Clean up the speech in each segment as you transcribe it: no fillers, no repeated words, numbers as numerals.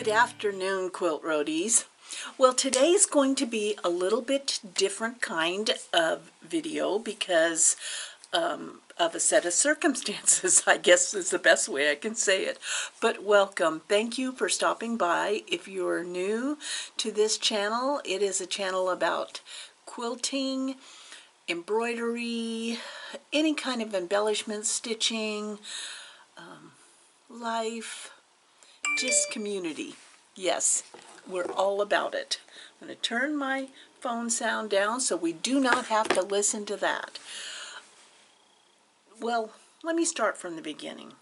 Good afternoon, Quilt Roadies. Well, today is going to be a little bit different kind of video because of a set of circumstances, I guess is the best way I can say it. But welcome. Thank you for stopping by. If you're new to this channel, it is a channel about quilting, embroidery, any kind of embellishment, stitching, life, just community. Yes, we're all about it. I'm going to turn my phone sound down so we do not have to listen to that. Well, let me start from the beginning.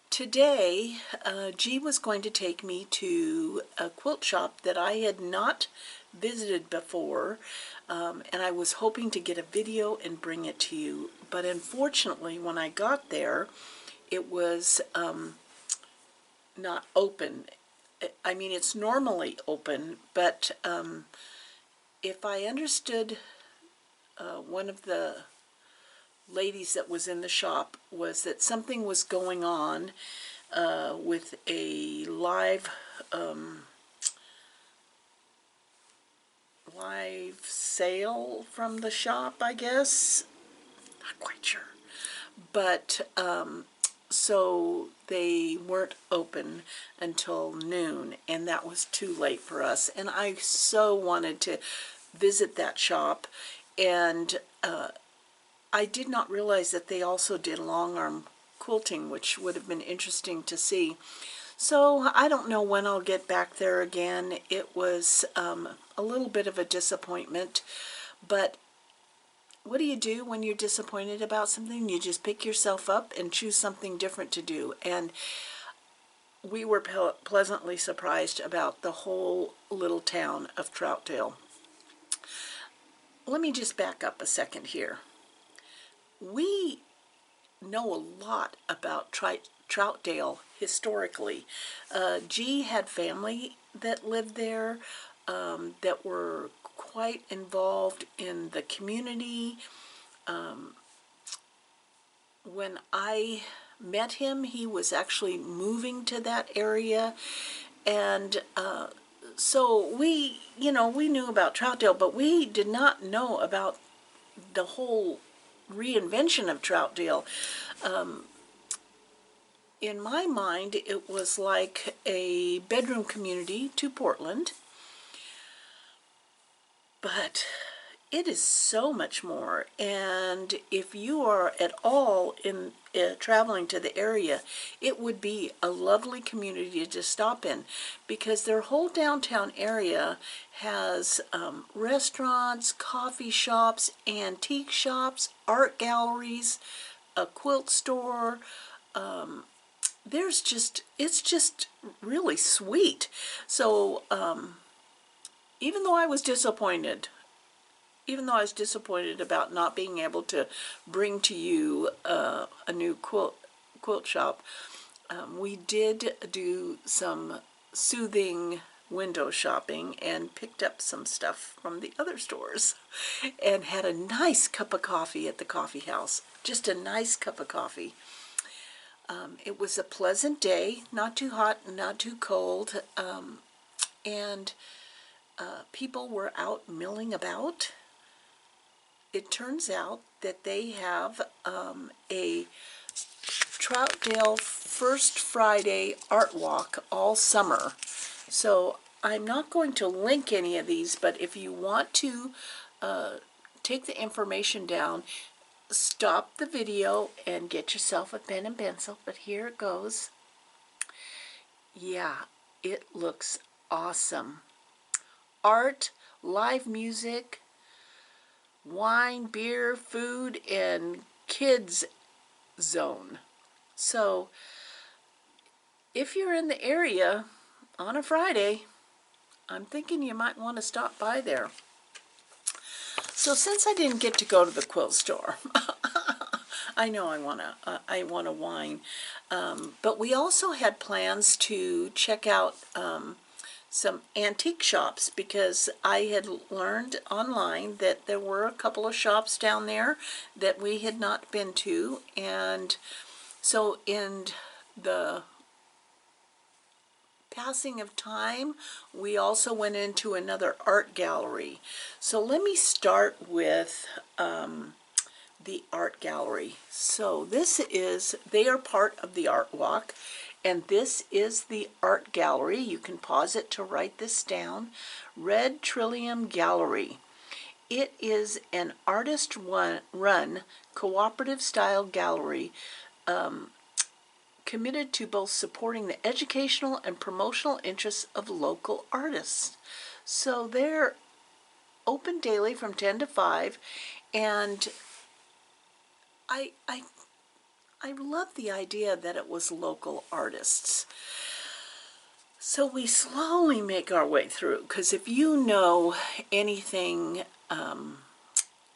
Today, G was going to take me to a quilt shop that I had not visited before, and I was hoping to get a video and bring it to you. But unfortunately, when I got there, it was not open. I mean, it's normally open, but if I understood one of the ladies that was in the shop was that something was going on with a live sale from the shop, I guess. Not quite sure. But so they weren't open until noon, and that was too late for us. And I so wanted to visit that shop, and I did not realize that they also did long arm quilting, which would have been interesting to see. So I don't know when I'll get back there again. It was a little bit of a disappointment, but what do you do when you're disappointed about something? You just pick yourself up and choose something different to do. And we were pleasantly surprised about the whole little town of Troutdale. Let me just back up a second here. We know a lot about Troutdale historically. G had family that lived there, that were quite involved in the community. When I met him, he was actually moving to that area, and so we knew about Troutdale, but we did not know about the whole reinvention of Troutdale. In my mind, it was like a bedroom community to Portland, but it is so much more. And if you are at all in traveling to the area, it would be a lovely community to stop in, because their whole downtown area has restaurants, coffee shops, antique shops, art galleries, a quilt store. It's just really sweet. So even though I was disappointed about not being able to bring to you a new quilt shop, we did do some soothing window shopping and picked up some stuff from the other stores and had a nice cup of coffee at the coffee house. Just a nice cup of coffee. It was a pleasant day, not too hot, not too cold, and people were out milling about. It turns out that they have a Troutdale First Friday art walk all summer. So I'm not going to link any of these, but if you want to take the information down, stop the video and get yourself a pen and pencil. But here it goes. Yeah, it looks awesome. Art, live music, wine, beer, food, and kids zone. So if you're in the area on a Friday, I'm thinking you might want to stop by there. So since I didn't get to go to the quilt store, I know I want a wine, but we also had plans to check out some antique shops, because I had learned online that there were a couple of shops down there that we had not been to. And so in the passing of time, we also went into another art gallery. So let me start with the art gallery. So they are part of the art walk, and this is the art gallery. You can pause it to write this down. Red Trillium Gallery. It is an artist-run, cooperative-style gallery committed to both supporting the educational and promotional interests of local artists. So they're open daily from 10 to 5, and I love the idea that it was local artists. So we slowly make our way through, because if you know anything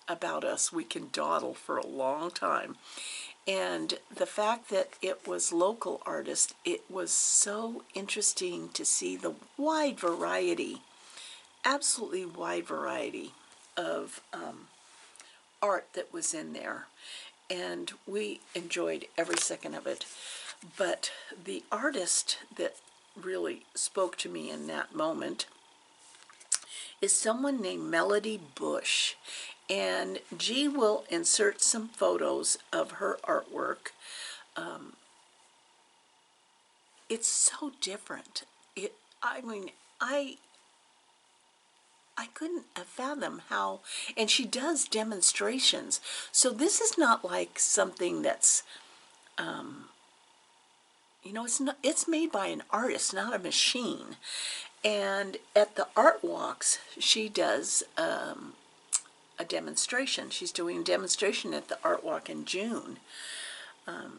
about us, we can dawdle for a long time. And the fact that it was local artists, it was so interesting to see the wide variety, absolutely wide variety of art that was in there. And we enjoyed every second of it. But the artist that really spoke to me in that moment is someone named Melody Bush. And G will insert some photos of her artwork. It's so different. I couldn't fathom how, and she does demonstrations. So this is not like something that's, it's made by an artist, not a machine. And at the art walks, she does a demonstration. She's doing a demonstration at the art walk in June. Her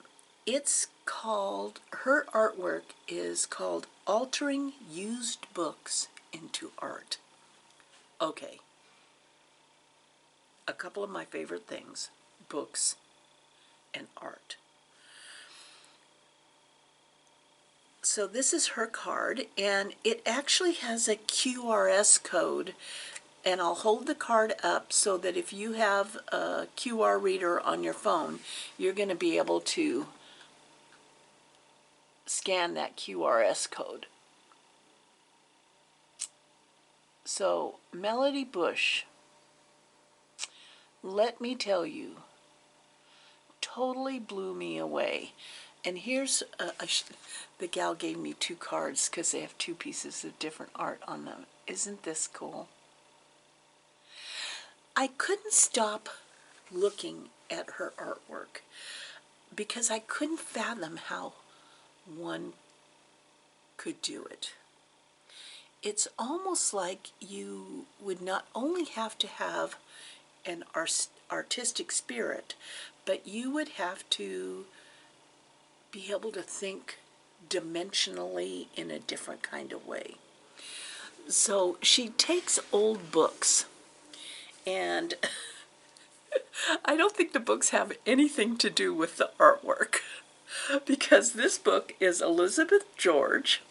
artwork is called Altering Used Books into Art. Okay. A couple of my favorite things, books and art. So this is her card, and it actually has a QRS code, and I'll hold the card up so that if you have a QR reader on your phone, you're going to be able to scan that QRS code. So, Melody Bush, let me tell you, totally blew me away. And here's, the gal gave me 2 cards because they have 2 pieces of different art on them. Isn't this cool? I couldn't stop looking at her artwork because I couldn't fathom how one could do it. It's almost like you would not only have to have an artistic spirit, but you would have to be able to think dimensionally in a different kind of way. So she takes old books, and I don't think the books have anything to do with the artwork, because this book is Elizabeth George,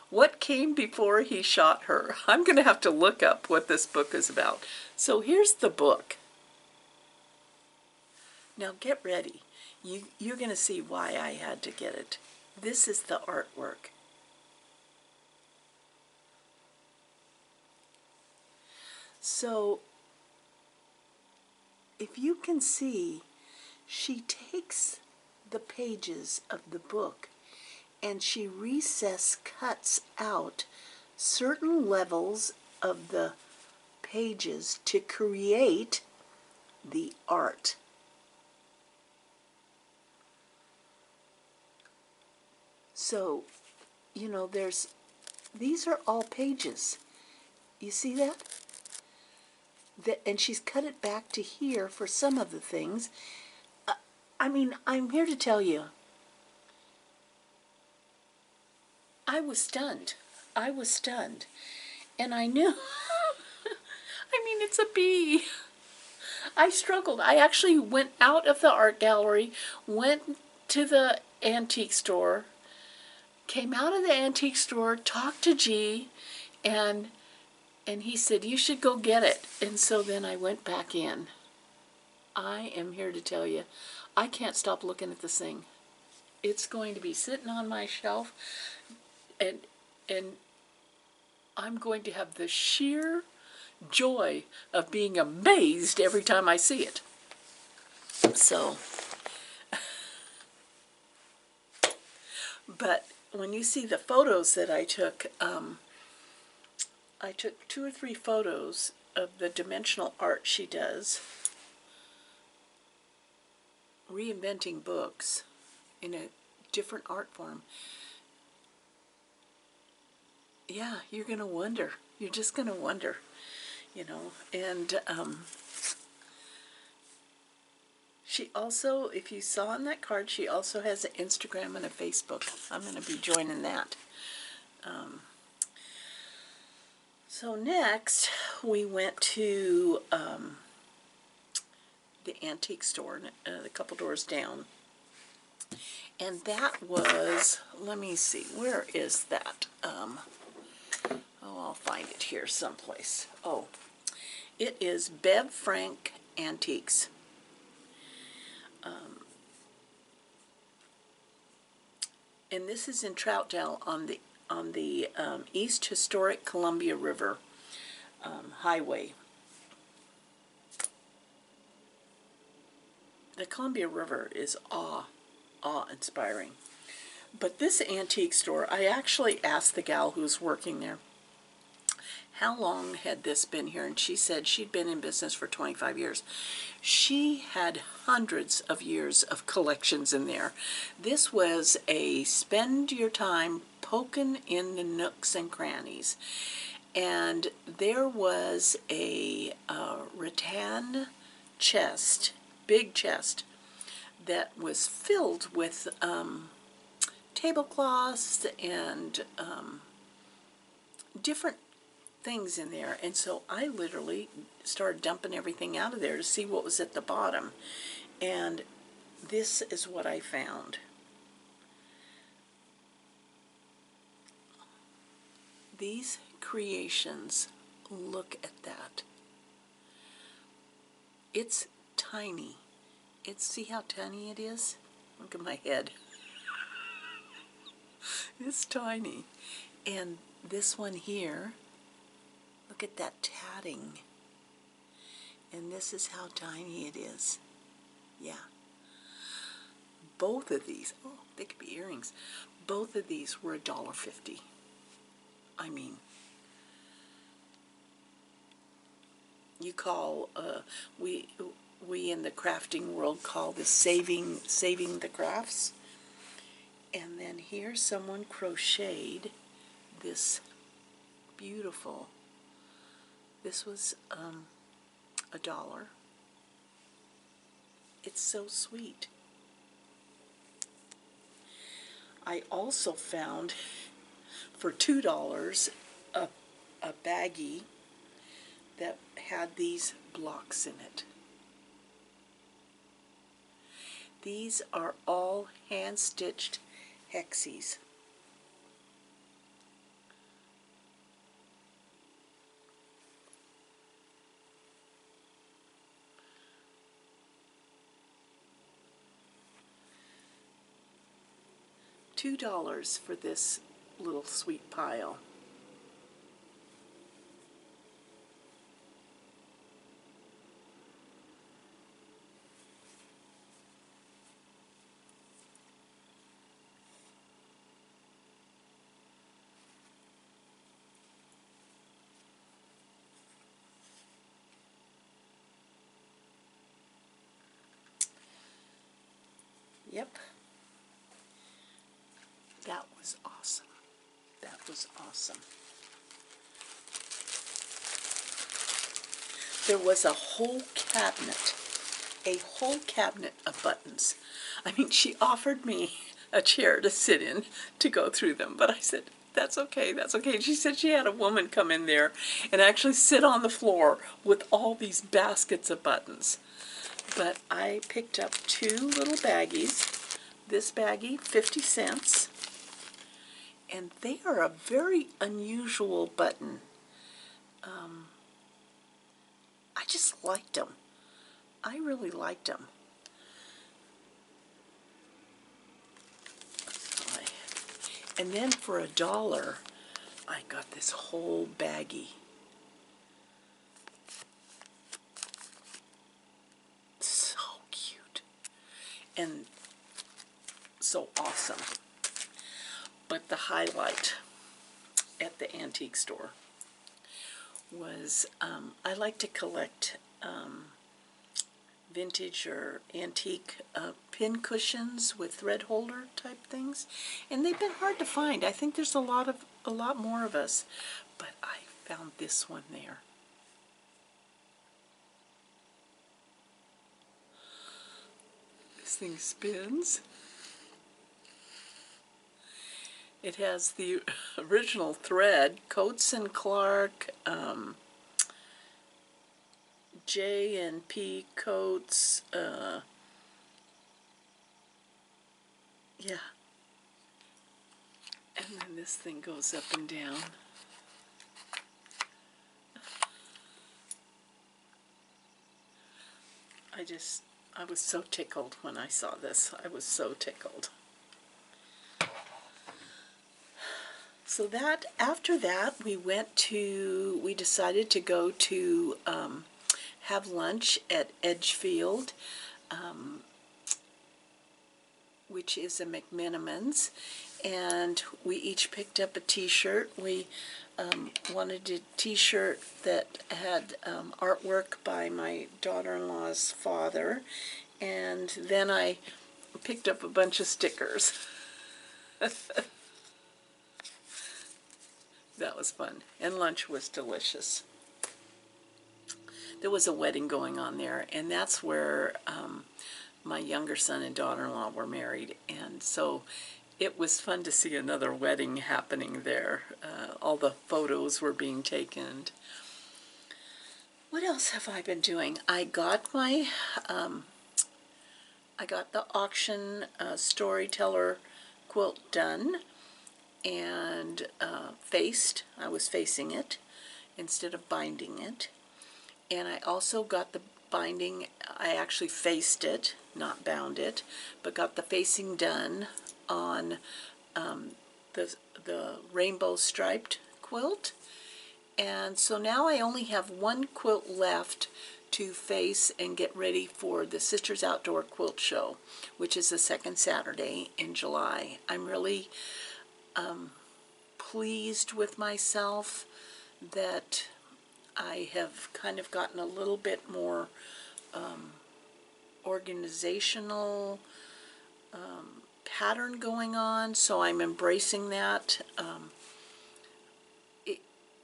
What Came Before He Shot Her. I'm going to have to look up what this book is about. So here's the book. Now get ready. You're going to see why I had to get it. This is the artwork. So if you can see, she takes the pages of the book and she recess cuts out certain levels of the pages to create the art. So, these are all pages. You see that? And she's cut it back to here for some of the things. I'm here to tell you, I was stunned. And I knew, it's a bee. I struggled. I actually went out of the art gallery, went to the antique store, came out of the antique store, talked to G, and he said, you should go get it. And so then I went back in. I am here to tell you, I can't stop looking at this thing. It's going to be sitting on my shelf, and And I'm going to have the sheer joy of being amazed every time I see it. So, but when you see the photos that I took 2 or 3 photos of the dimensional art she does, reinventing books in a different art form. Yeah, you're going to wonder. You're just going to wonder, you know. And she also, if you saw on that card, she also has an Instagram and a Facebook. I'm going to be joining that. So next, we went to the antique store, a couple doors down. And that was, let me see, where is that? Oh, I'll find it here someplace. Oh, it is Bev Frank Antiques. And this is in Troutdale on the East Historic Columbia River Highway. The Columbia River is awe-inspiring. But this antique store, I actually asked the gal who's working there, how long had this been here? And she said she'd been in business for 25 years. She had hundreds of years of collections in there. This was a spend your time poking in the nooks and crannies. And there was a rattan chest, big chest, that was filled with tablecloths and different things in there. And so I literally started dumping everything out of there to see what was at the bottom. And this is what I found. These creations, look at that. It's tiny. See how tiny it is? Look at my head. It's tiny. And this one here, look at that tatting. And this is how tiny it is. Yeah. Both of these, oh, they could be earrings. Both of these were $1.50. I mean, you call, we in the crafting world call this saving the crafts. And then here someone crocheted this beautiful, this was $1. It's so sweet. I also found for $2 a baggie that had these blocks in it. These are all hand-stitched Hexies. $2 for this little sweet pile. Yep. That was awesome. That was awesome. There was a whole cabinet of buttons. I mean, she offered me a chair to sit in to go through them, but I said, that's okay, that's okay. She said she had a woman come in there and actually sit on the floor with all these baskets of buttons. But I picked up 2 little baggies. This baggie, 50 cents. And they are a very unusual button. I just liked them. I really liked them. And then for $1, I got this whole baggie. So cute. And so awesome. But the highlight at the antique store was I like to collect vintage or antique pin cushions with thread holder type things, and they've been hard to find. I think there's a lot more of us, but I found this one there. This thing spins. It has the original thread, Coates and Clark, J and P Coates, yeah. And then this thing goes up and down. I was so tickled when I saw this. I was so tickled. So after that, we decided to go to have lunch at Edgefield, which is a McMenamins, and we each picked up a t-shirt. We wanted a t-shirt that had artwork by my daughter-in-law's father, and then I picked up a bunch of stickers. That was fun, and lunch was delicious. There was a wedding going on there, and that's where my younger son and daughter-in-law were married, and so it was fun to see another wedding happening there. All the photos were being taken. What else have I been doing? I got the auction storyteller quilt done and faced. I was facing it instead of binding it. And I also got the binding, I actually faced it, not bound it, but got the facing done on the rainbow striped quilt. And so now I only have one quilt left to face and get ready for the Sisters Outdoor Quilt Show, which is the second Saturday in July. I'm really pleased with myself that I have kind of gotten a little bit more organizational pattern going on, so I'm embracing that.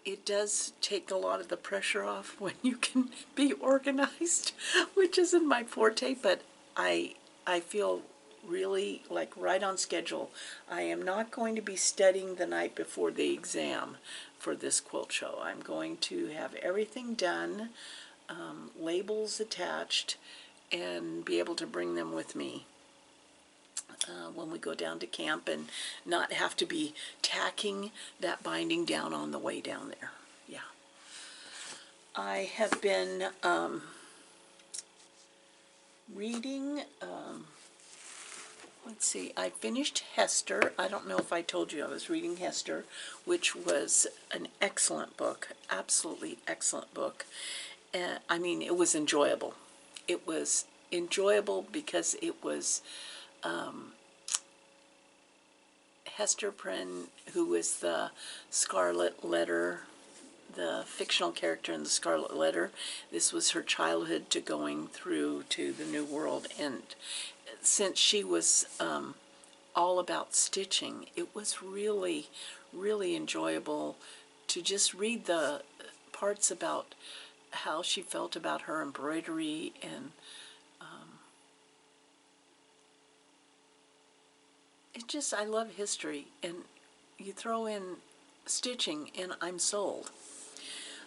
It does take a lot of the pressure off when you can be organized, which isn't my forte, but I feel really like right on schedule. I am not going to be studying the night before the exam for this quilt show. I'm going to have everything done, labels attached, and be able to bring them with me when we go down to camp and not have to be tacking that binding down on the way down there. Yeah. I have been reading, let's see, I finished Hester. I don't know if I told you I was reading Hester, which was an excellent book, absolutely excellent book. I mean, it was enjoyable. It was enjoyable because it was Hester Prynne, who was the Scarlet Letter, the fictional character in the Scarlet Letter. This was her childhood to going through to the New World, and since she was all about stitching, it was really, really enjoyable to just read the parts about how she felt about her embroidery, and it just, I love history, and you throw in stitching and I'm sold.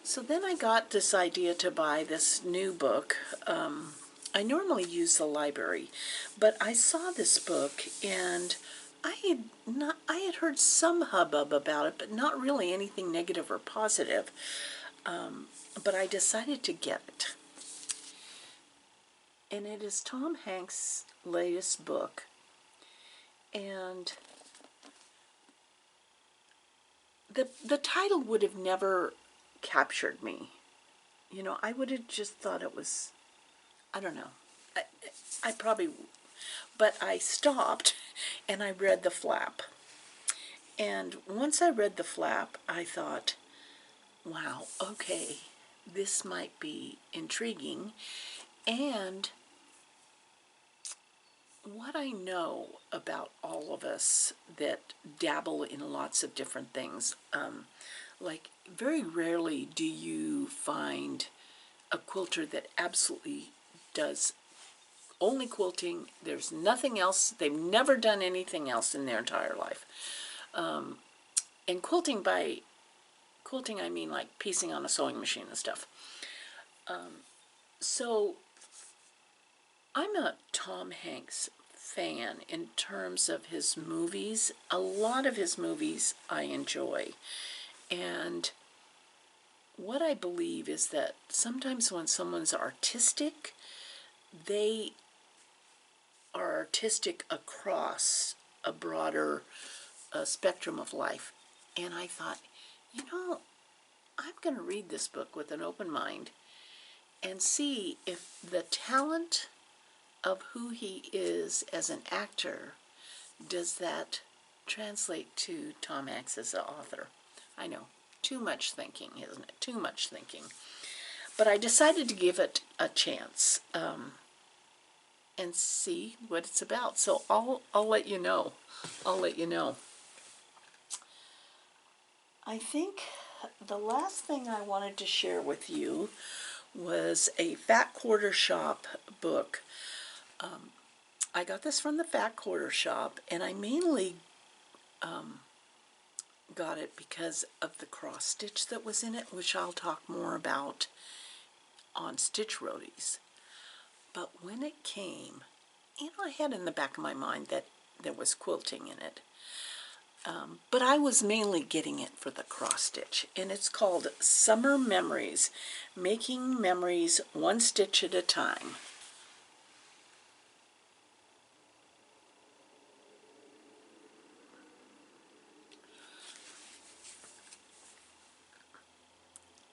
So then I got this idea to buy this new book. I normally use the library, but I saw this book and I had heard some hubbub about it, but not really anything negative or positive. But I decided to get it. And it is Tom Hanks' latest book. And the title would have never captured me. You know, I would have just thought it was, I don't know. I probably, but I stopped and I read the flap. And once I read the flap, I thought, wow, okay, this might be intriguing. And what I know about all of us that dabble in lots of different things, like very rarely do you find a quilter that absolutely does only quilting. There's nothing else. They've never done anything else in their entire life. And quilting, by quilting I mean like piecing on a sewing machine and stuff. So I'm a Tom Hanks fan in terms of his movies. A lot of his movies I enjoy. And what I believe is that sometimes when someone's artistic, they are artistic across a broader spectrum of life. And I thought, you know, I'm going to read this book with an open mind and see if the talent of who he is as an actor, does that translate to Tom Hanks as an author? I know, too much thinking, isn't it? Too much thinking. But I decided to give it a chance and see what it's about. So I'll let you know. I'll let you know. I think the last thing I wanted to share with you was a Fat Quarter Shop book. I got this from the Fat Quarter Shop, and I mainly got it because of the cross stitch that was in it, which I'll talk more about on Stitch Roadies. But when it came, you know, I had in the back of my mind that there was quilting in it. But I was mainly getting it for the cross stitch, and it's called Summer Memories, Making Memories One Stitch at a Time.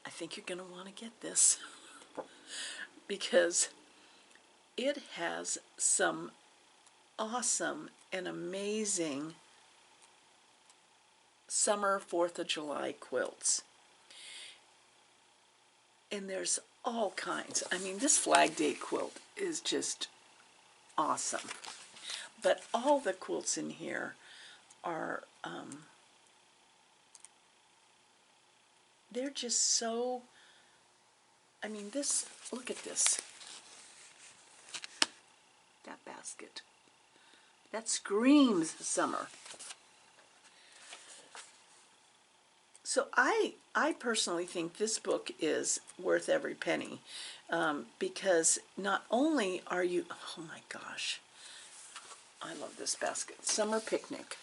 I think you're going to want to get this because it has some awesome and amazing summer 4th of July quilts. And there's all kinds. I mean, this Flag Day quilt is just awesome. But all the quilts in here are, they're just so, I mean, this, look at this. That basket. That screams summer. So I personally think this book is worth every penny because not only are you, oh my gosh, I love this basket, Summer Picnic.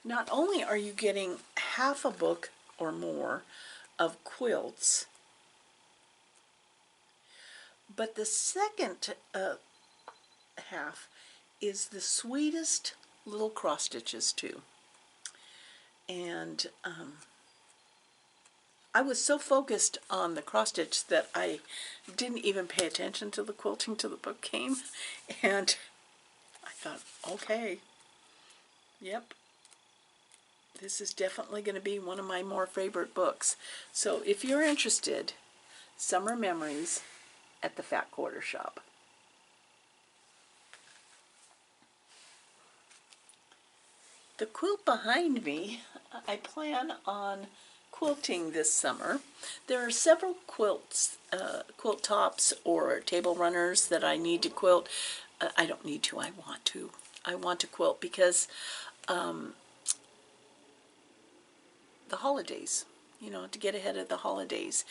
Not only are you getting half a book or more of quilts, but the second half is the sweetest little cross stitches too. And I was so focused on the cross stitch that I didn't even pay attention to the quilting till the book came. And I thought, okay, yep, this is definitely going to be one of my more favorite books. So if you're interested, Summer Memories at the Fat Quarter Shop. The quilt behind me, I plan on quilting this summer. There are several quilts, quilt tops or table runners that I need to quilt. I don't need to, I want to. I want to quilt because the holidays, you know, to get ahead of the holidays.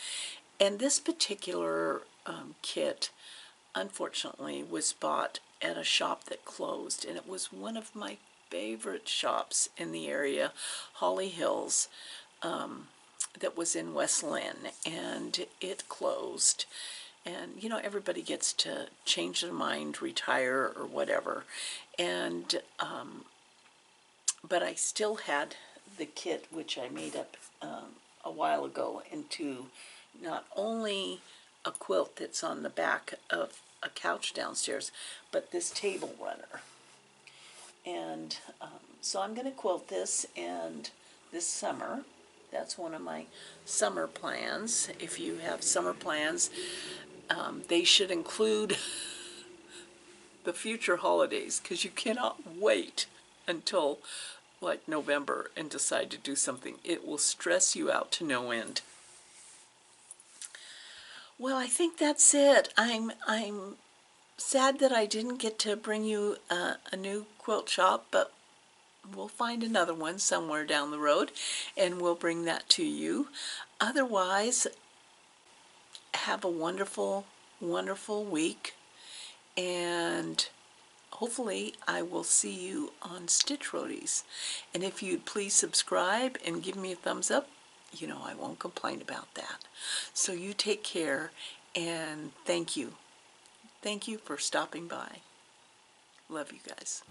And this particular kit, unfortunately, was bought at a shop that closed, and it was one of my favorite shops in the area, Holly Hills, that was in West Lynn, and it closed. And, you know, everybody gets to change their mind, retire, or whatever. And, but I still had the kit, which I made up a while ago, into not only a quilt that's on the back of a couch downstairs, but this table runner. And so I'm going to quilt this, and this summer, that's one of my summer plans. If you have summer plans, they should include the future holidays, because you cannot wait until like November and decide to do something. It will stress you out to no end. Well, I think that's it. I'm sad that I didn't get to bring you a new quilt shop, but we'll find another one somewhere down the road and we'll bring that to you. Otherwise, have a wonderful, wonderful week, and hopefully I will see you on Stitch Roadies. And if you'd please subscribe and give me a thumbs up, you know I won't complain about that. So you take care, and thank you. Thank you for stopping by. Love you guys.